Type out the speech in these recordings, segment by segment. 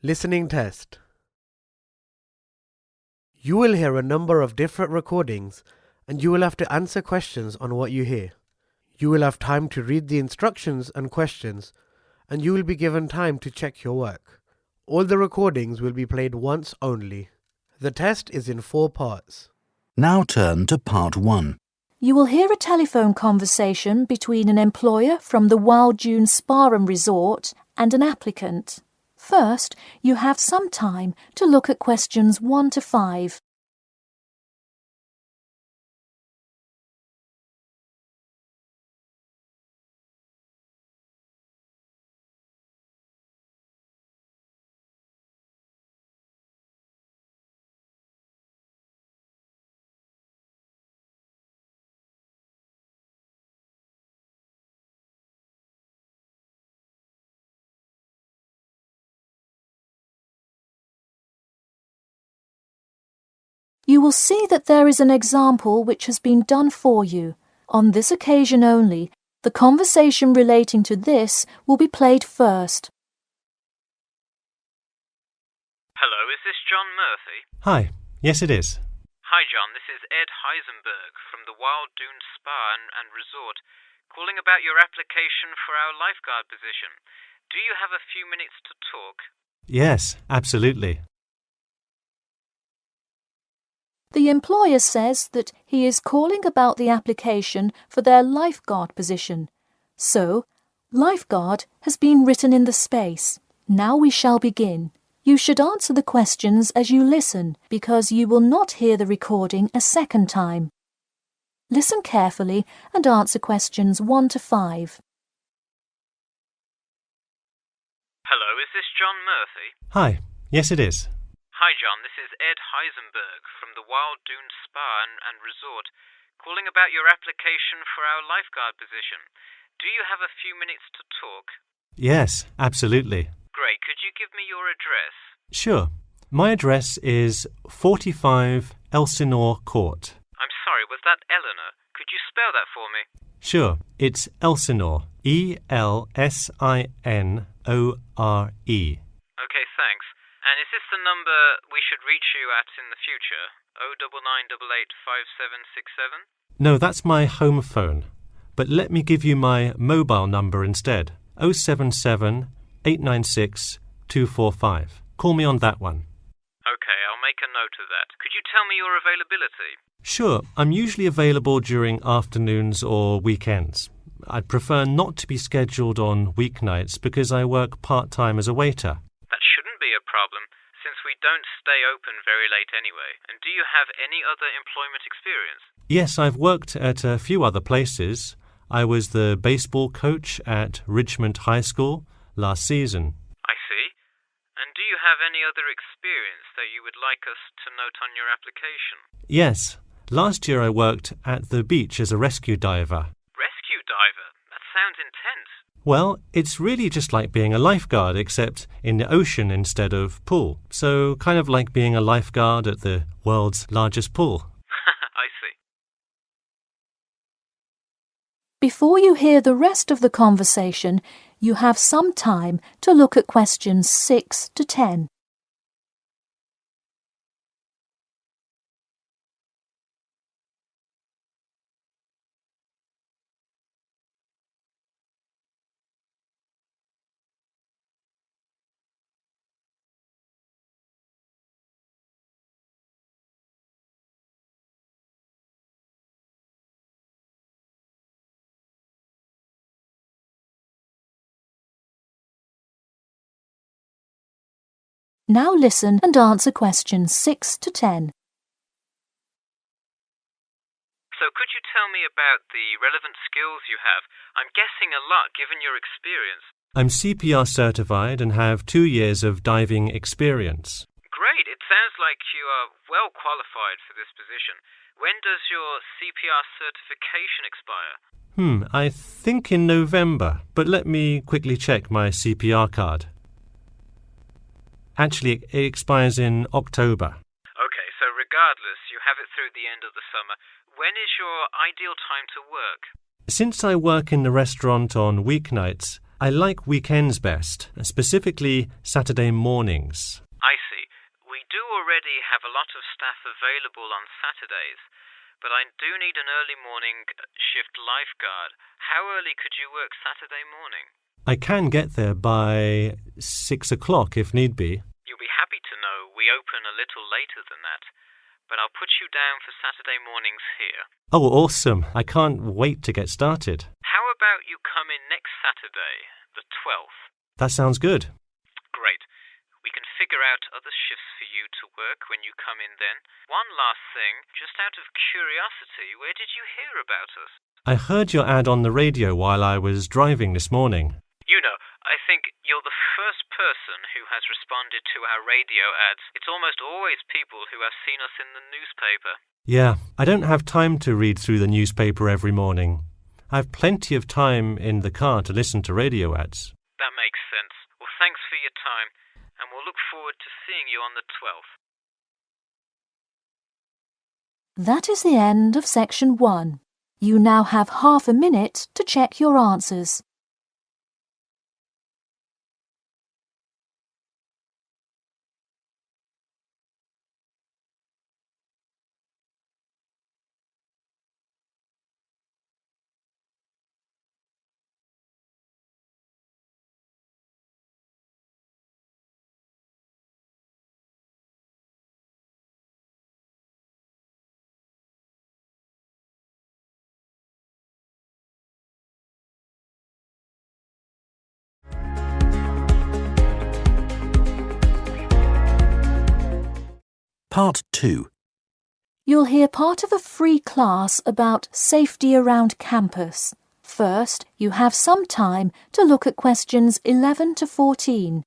Listening test. You will hear a number of different recordings and you will have to answer questions on what you hear. You will have time to read the instructions and questions and you will be given time to check your work. All the recordings will be played once only. The test is in 4 parts. Now turn to part 1. You will hear a telephone conversation between an employer from the Wild Dune Spa and Resort and an applicant. First, you have some time to look at questions 1 to 5. You will see that there is an example which has been done for you. On this occasion only, the conversation relating to this will be played first. Hello, is this John Murphy? Hi, yes it is. Hi John, this is Ed Heisenberg from the Wild Dune Spa and Resort, calling about your application for our lifeguard position. Do you have a few minutes to talk? Yes, absolutely. The employer says that he is calling about the application for their lifeguard position. So, lifeguard has been written in the space. Now we shall begin. You should answer the questions as you listen, because you will not hear the recording a second time. Listen carefully and answer questions 1 to 5. Hello, is this John Murphy? Hi, yes it is. Hi John, this is Ed Heisenberg from the Wild Dune Spa and Resort, calling about your application for our lifeguard position. Do you have a few minutes to talk? Yes, absolutely. Great, could you give me your address? Sure. My address is 45 Elsinore Court. I'm sorry, was that Eleanor? Could you spell that for me? Sure, it's Elsinore. Elsinore. Okay, thanks. And is this the number we should reach you at in the future? 099885767? No, that's my home phone. But let me give you my mobile number instead. 077 896 245. Call me on that one. Okay, I'll make a note of that. Could you tell me your availability? Sure, I'm usually available during afternoons or weekends. I'd prefer not to be scheduled on weeknights because I work part-time as a waiter. That shouldn't be a problem, since we don't stay open very late anyway. And do you have any other employment experience? Yes, I've worked at a few other places. I was the baseball coach at Richmond High School last season. I see. And do you have any other experience that you would like us to note on your application? Yes. Last year I worked at the beach as a rescue diver. Rescue diver? That sounds intense. Well, it's really just like being a lifeguard, except in the ocean instead of pool. So kind of like being a lifeguard at the world's largest pool. I see. Before you hear the rest of the conversation, you have some time to look at questions 6 to 10. Now listen and answer questions 6 to 10. So could you tell me about the relevant skills you have? I'm guessing a lot given your experience. I'm CPR certified and have 2 years of diving experience. Great, it sounds like you are well qualified for this position. When does your CPR certification expire? I think in November, but let me quickly check my CPR card. Actually, it expires in October. Okay, so regardless, you have it through the end of the summer. When is your ideal time to work? Since I work in the restaurant on weeknights, I like weekends best, specifically Saturday mornings. I see. We do already have a lot of staff available on Saturdays, but I do need an early morning shift lifeguard. How early could you work Saturday morning? I can get there by 6 o'clock if need be. You'll be happy to know we open a little later than that, but I'll put you down for Saturday mornings here. Oh, awesome. I can't wait to get started. How about you come in next Saturday, the 12th? That sounds good. Great. We can figure out other shifts for you to work when you come in then. One last thing, just out of curiosity, where did you hear about us? I heard your ad on the radio while I was driving this morning. You know, I think you're the first person who has responded to our radio ads. It's almost always people who have seen us in the newspaper. Yeah, I don't have time to read through the newspaper every morning. I have plenty of time in the car to listen to radio ads. That makes sense. Well, thanks for your time, and we'll look forward to seeing you on the 12th. That is the end of section 1. You now have half a minute to check your answers. Part 2. You'll hear part of a free class about safety around campus. First, you have some time to look at questions 11 to 14.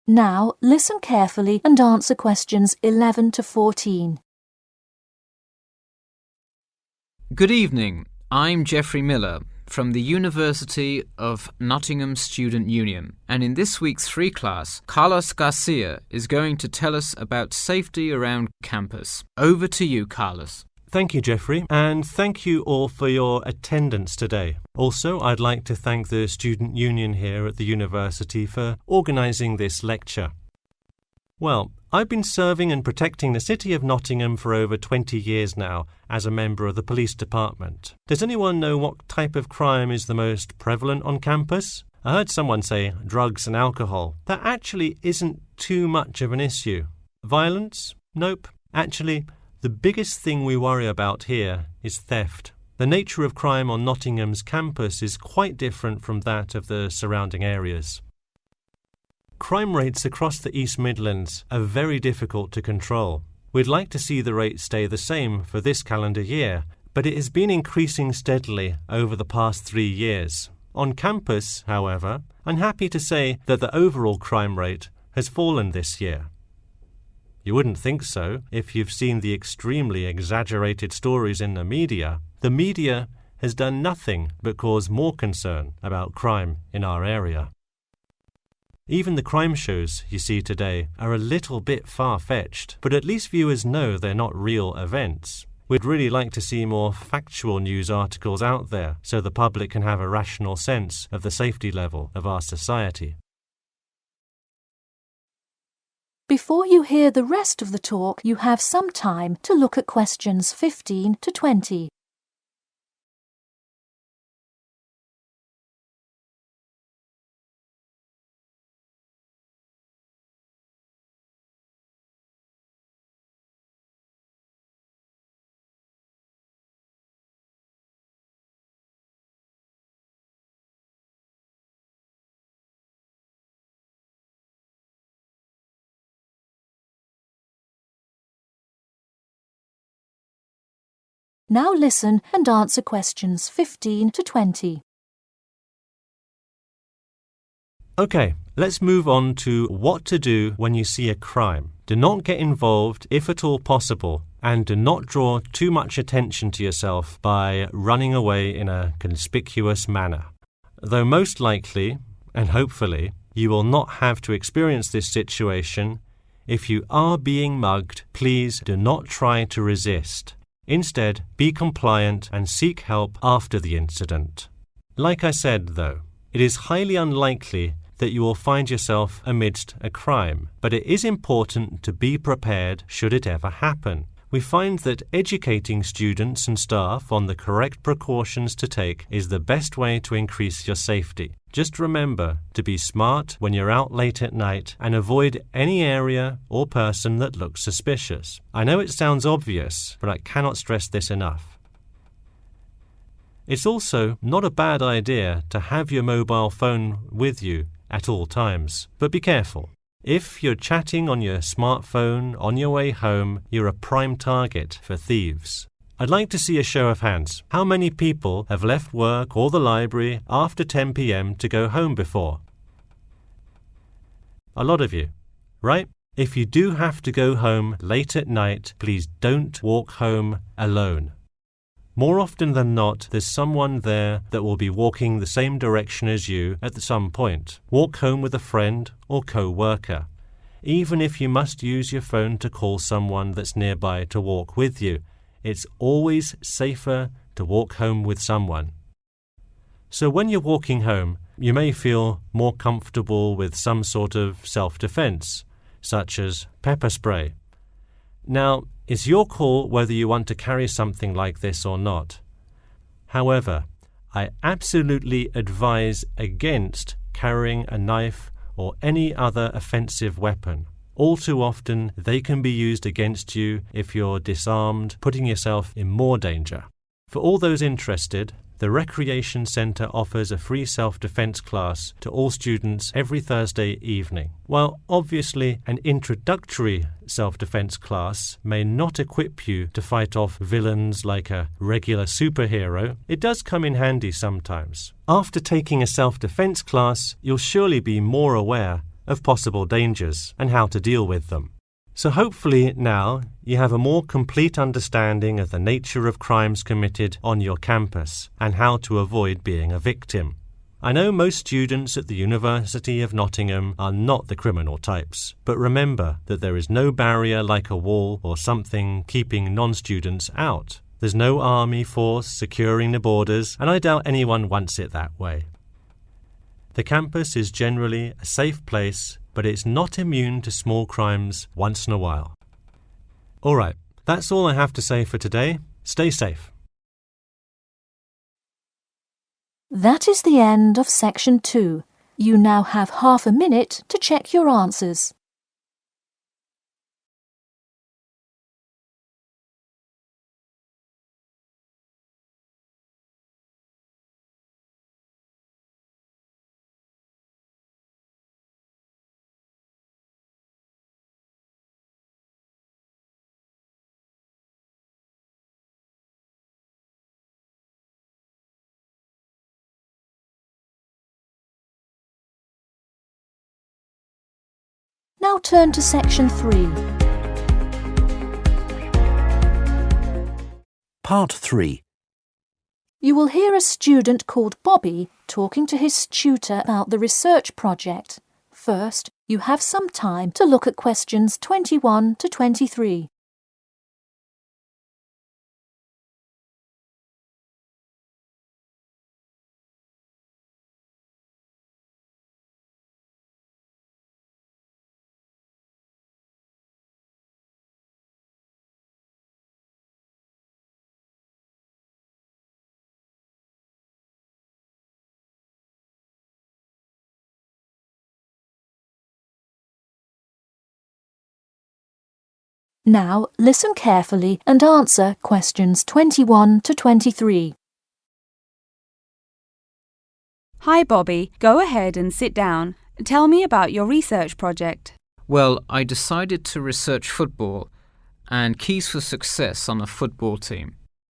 Now, listen carefully and answer questions 11 to 14. Good evening. I'm Geoffrey Miller from the University of Nottingham Student Union, and in this week's free class, Carlos Garcia is going to tell us about safety around campus. Over to you, Carlos. Thank you, Geoffrey, and thank you all for your attendance today. Also, I'd like to thank the Student Union here at the university for organising this lecture. Well, I've been serving and protecting the city of Nottingham for over 20 years now as a member of the police department. Does anyone know what type of crime is the most prevalent on campus? I heard someone say drugs and alcohol. That actually isn't too much of an issue. Violence? Nope. Actually, the biggest thing we worry about here is theft. The nature of crime on Nottingham's campus is quite different from that of the surrounding areas. Crime rates across the East Midlands are very difficult to control. We'd like to see the rate stay the same for this calendar year, but it has been increasing steadily over the past 3 years. On campus, however, I'm happy to say that the overall crime rate has fallen this year. You wouldn't think so if you've seen the extremely exaggerated stories in the media. The media has done nothing but cause more concern about crime in our area. Even the crime shows you see today are a little bit far-fetched, but at least viewers know they're not real events. We'd really like to see more factual news articles out there so the public can have a rational sense of the safety level of our society. Before you hear the rest of the talk, you have some time to look at questions 15 to 20. Now listen and answer questions 15 to 20. Okay, let's move on to what to do when you see a crime. Do not get involved if at all possible, and do not draw too much attention to yourself by running away in a conspicuous manner. Though most likely, and hopefully, you will not have to experience this situation, if you are being mugged, please do not try to resist. Instead, be compliant and seek help after the incident. Like I said, though, it is highly unlikely that you will find yourself amidst a crime, but it is important to be prepared should it ever happen. We find that educating students and staff on the correct precautions to take is the best way to increase your safety. Just remember to be smart when you're out late at night and avoid any area or person that looks suspicious. I know it sounds obvious, but I cannot stress this enough. It's also not a bad idea to have your mobile phone with you at all times, but be careful. If you're chatting on your smartphone on your way home, you're a prime target for thieves. I'd like to see a show of hands. How many people have left work or the library after 10 p.m. to go home before? A lot of you, right? If you do have to go home late at night, please don't walk home alone. More often than not, there's someone there that will be walking the same direction as you at some point. Walk home with a friend or co-worker. Even if you must use your phone to call someone that's nearby to walk with you, it's always safer to walk home with someone. So when you're walking home, you may feel more comfortable with some sort of self-defense, such as pepper spray. Now, it's your call whether you want to carry something like this or not. However, I absolutely advise against carrying a knife or any other offensive weapon. All too often, they can be used against you if you're disarmed, putting yourself in more danger. For all those interested, the Recreation Centre offers a free self-defense class to all students every Thursday evening. While obviously an introductory self-defense class may not equip you to fight off villains like a regular superhero, it does come in handy sometimes. After taking a self-defense class, you'll surely be more aware of possible dangers and how to deal with them. So hopefully now you have a more complete understanding of the nature of crimes committed on your campus and how to avoid being a victim. I know most students at the University of Nottingham are not the criminal types, but remember that there is no barrier like a wall or something keeping non-students out. There's no army force securing the borders, and I doubt anyone wants it that way. The campus is generally a safe place, but it's not immune to small crimes once in a while. All right, that's all I have to say for today. Stay safe. That is the end of section 2. You now have half a minute to check your answers. Now turn to section 3. Part 3. You will hear a student called Bobby talking to his tutor about the research project. First, you have some time to look at questions 21 to 23. Now listen carefully and answer questions 21 to 23. Hi, Bobby. Go ahead and sit down. Tell me about your research project. Well, I decided to research football and keys for success on a football team.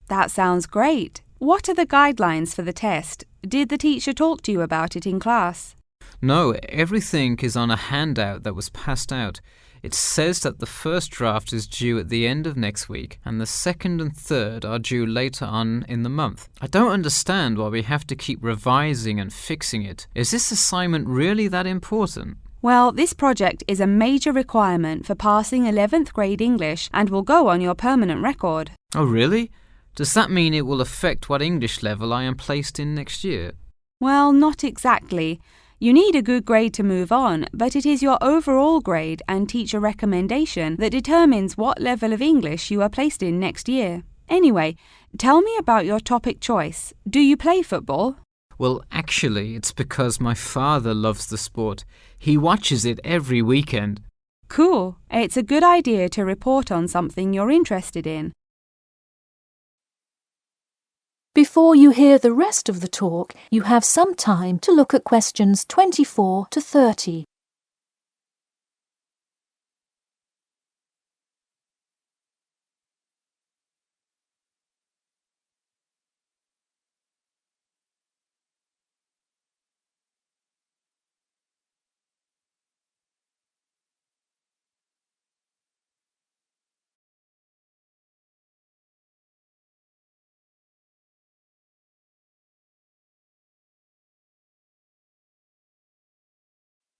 That sounds great. What are the guidelines for the test? Did the teacher talk to you about it in class? No, everything is on a handout that was passed out. It says that the first draft is due at the end of next week and the second and third are due later on in the month. I don't understand why we have to keep revising and fixing it. Is this assignment really that important? Well, this project is a major requirement for passing 11th grade English and will go on your permanent record. Oh, really? Does that mean it will affect what English level I am placed in next year? Well, not exactly. You need a good grade to move on, but it is your overall grade and teacher recommendation that determines what level of English you are placed in next year. Anyway, tell me about your topic choice. Do you play football? Well, actually, it's because my father loves the sport. He watches it every weekend. Cool. It's a good idea to report on something you're interested in. Before you hear the rest of the talk, you have some time to look at questions 24 to 30.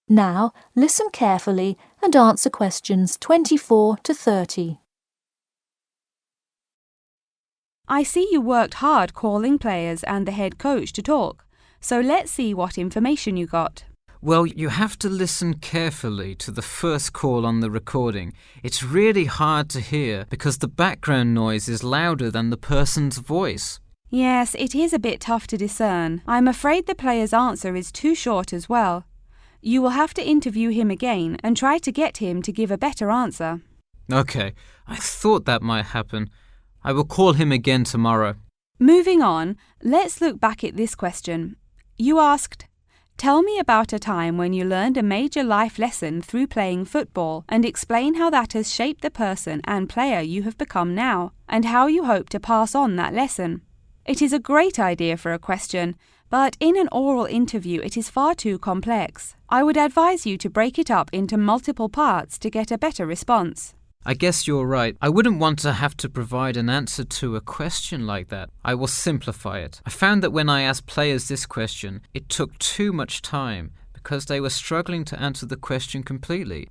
Now, listen carefully and answer questions 24 to 30. I see you worked hard calling players and the head coach to talk, so let's see what information you got. Well, you have to listen carefully to the first call on the recording. It's really hard to hear because the background noise is louder than the person's voice. Yes, it is a bit tough to discern. I'm afraid the player's answer is too short as well. You will have to interview him again and try to get him to give a better answer. Okay, I thought that might happen. I will call him again tomorrow. Moving on, let's look back at this question. You asked, tell me about a time when you learned a major life lesson through playing football and explain how that has shaped the person and player you have become now and how you hope to pass on that lesson. It is a great idea for a question, but in an oral interview it is far too complex. I would advise you to break it up into multiple parts to get a better response. I guess you're right. I wouldn't want to have to provide an answer to a question like that. I will simplify it. I found that when I asked players this question, it took too much time because they were struggling to answer the question completely.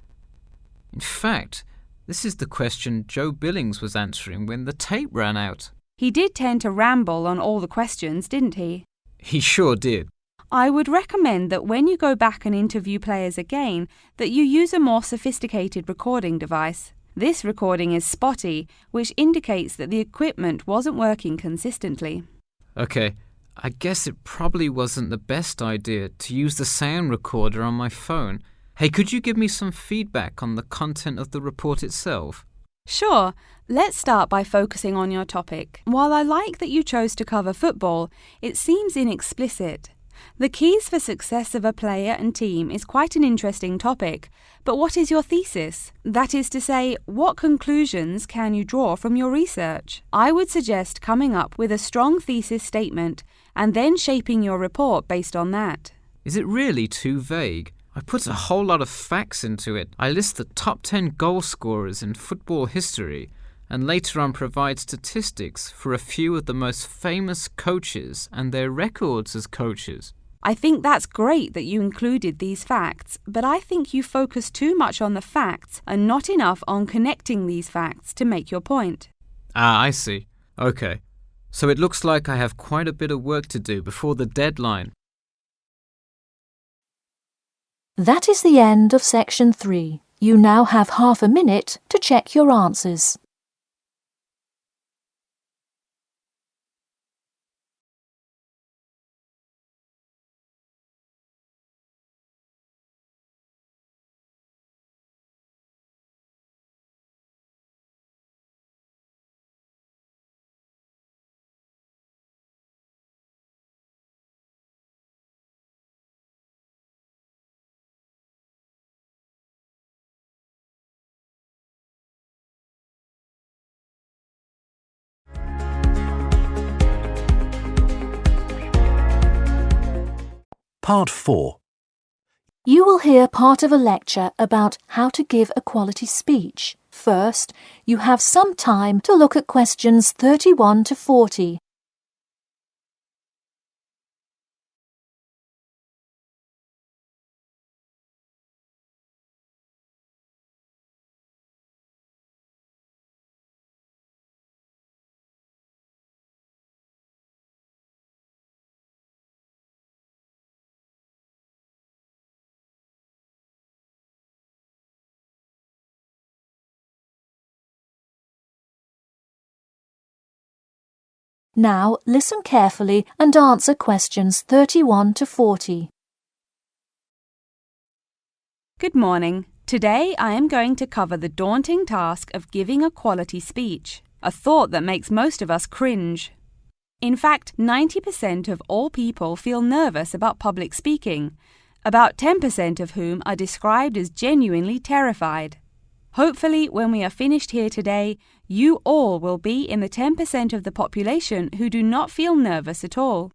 In fact, this is the question Joe Billings was answering when the tape ran out. He did tend to ramble on all the questions, didn't he? He sure did. I would recommend that when you go back and interview players again, that you use a more sophisticated recording device. This recording is spotty, which indicates that the equipment wasn't working consistently. Okay, I guess it probably wasn't the best idea to use the sound recorder on my phone. Hey, could you give me some feedback on the content of the report itself? Sure. Let's start by focusing on your topic. While I like that you chose to cover football, it seems inexplicit. The keys for success of a player and team is quite an interesting topic, but what is your thesis? That is to say, what conclusions can you draw from your research? I would suggest coming up with a strong thesis statement and then shaping your report based on that. Is it really too vague? I put a whole lot of facts into it. I list the top 10 goal scorers in football history and later on provide statistics for a few of the most famous coaches and their records as coaches. I think that's great that you included these facts, but I think you focus too much on the facts and not enough on connecting these facts to make your point. Ah, I see. Okay. So it looks like I have quite a bit of work to do before the deadline. That is the end of section 3. You now have half a minute to check your answers. Part 4. You will hear part of a lecture about how to give a quality speech. First, you have some time to look at questions 31 to 40. Now listen carefully and answer questions 31 to 40. Good morning. Today I am going to cover the daunting task of giving a quality speech, a thought that makes most of us cringe. In fact, 90% of all people feel nervous about public speaking, about 10% of whom are described as genuinely terrified. Hopefully, when we are finished here today, you all will be in the 10% of the population who do not feel nervous at all.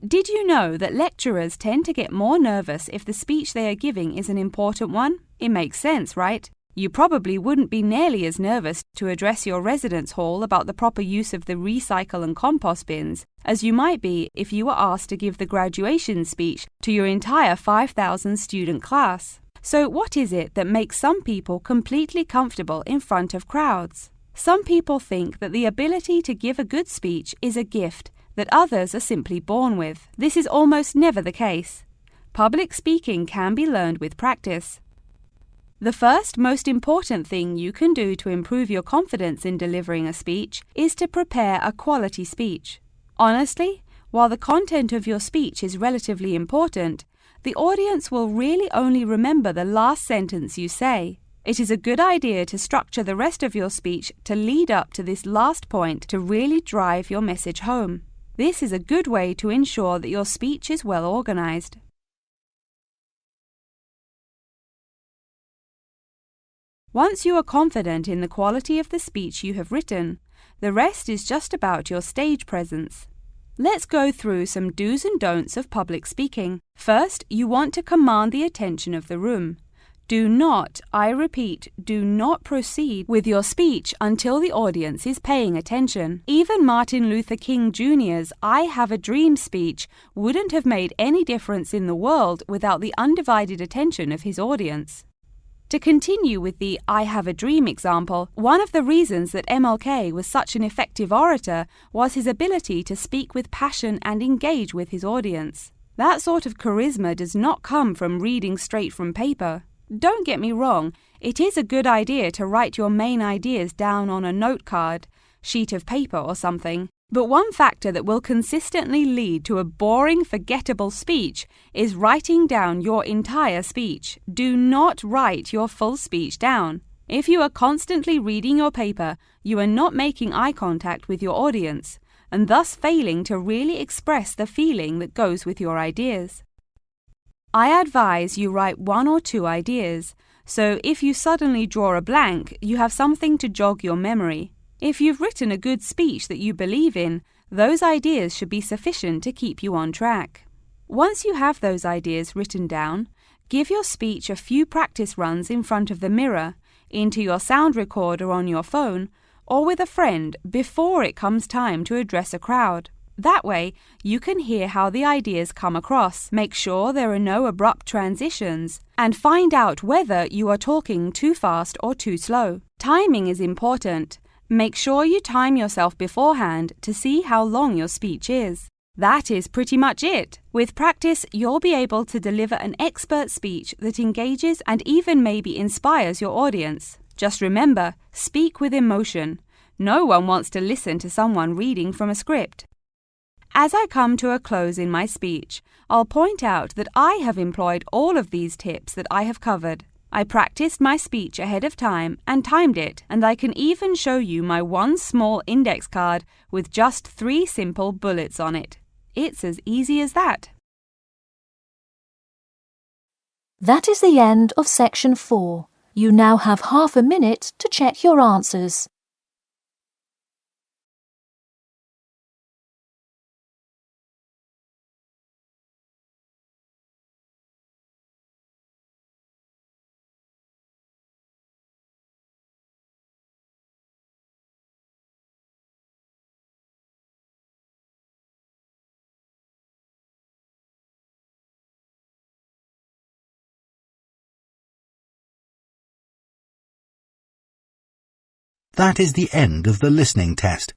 Did you know that lecturers tend to get more nervous if the speech they are giving is an important one? It makes sense, right? You probably wouldn't be nearly as nervous to address your residence hall about the proper use of the recycle and compost bins as you might be if you were asked to give the graduation speech to your entire 5,000 student class. So what is it that makes some people completely comfortable in front of crowds? Some people think that the ability to give a good speech is a gift that others are simply born with. This is almost never the case. Public speaking can be learned with practice. The first most important thing you can do to improve your confidence in delivering a speech is to prepare a quality speech. Honestly, while the content of your speech is relatively important, the audience will really only remember the last sentence you say. It is a good idea to structure the rest of your speech to lead up to this last point to really drive your message home. This is a good way to ensure that your speech is well organized. Once you are confident in the quality of the speech you have written, the rest is just about your stage presence. Let's go through some do's and don'ts of public speaking. First, you want to command the attention of the room. Do not, I repeat, do not proceed with your speech until the audience is paying attention. Even Martin Luther King Jr.'s I Have a Dream speech wouldn't have made any difference in the world without the undivided attention of his audience. To continue with the I Have a Dream example, one of the reasons that MLK was such an effective orator was his ability to speak with passion and engage with his audience. That sort of charisma does not come from reading straight from paper. Don't get me wrong, it is a good idea to write your main ideas down on a note card, sheet of paper or something. But one factor that will consistently lead to a boring, forgettable speech is writing down your entire speech. Do not write your full speech down. If you are constantly reading your paper, you are not making eye contact with your audience, and thus failing to really express the feeling that goes with your ideas. I advise you write 1 or 2 ideas, so if you suddenly draw a blank, you have something to jog your memory. If you've written a good speech that you believe in, those ideas should be sufficient to keep you on track. Once you have those ideas written down, give your speech a few practice runs in front of the mirror, into your sound recorder on your phone, or with a friend before it comes time to address a crowd. That way, you can hear how the ideas come across, make sure there are no abrupt transitions, and find out whether you are talking too fast or too slow. Timing is important. Make sure you time yourself beforehand to see how long your speech is. That is pretty much it. With practice, you'll be able to deliver an expert speech that engages and even maybe inspires your audience. Just remember, speak with emotion. No one wants to listen to someone reading from a script. As I come to a close in my speech, I'll point out that I have employed all of these tips that I have covered. I practiced my speech ahead of time and timed it, and I can even show you my one small index card with just 3 simple bullets on it. It's as easy as that. That is the end of section 4. You now have half a minute to check your answers. That is the end of the listening test.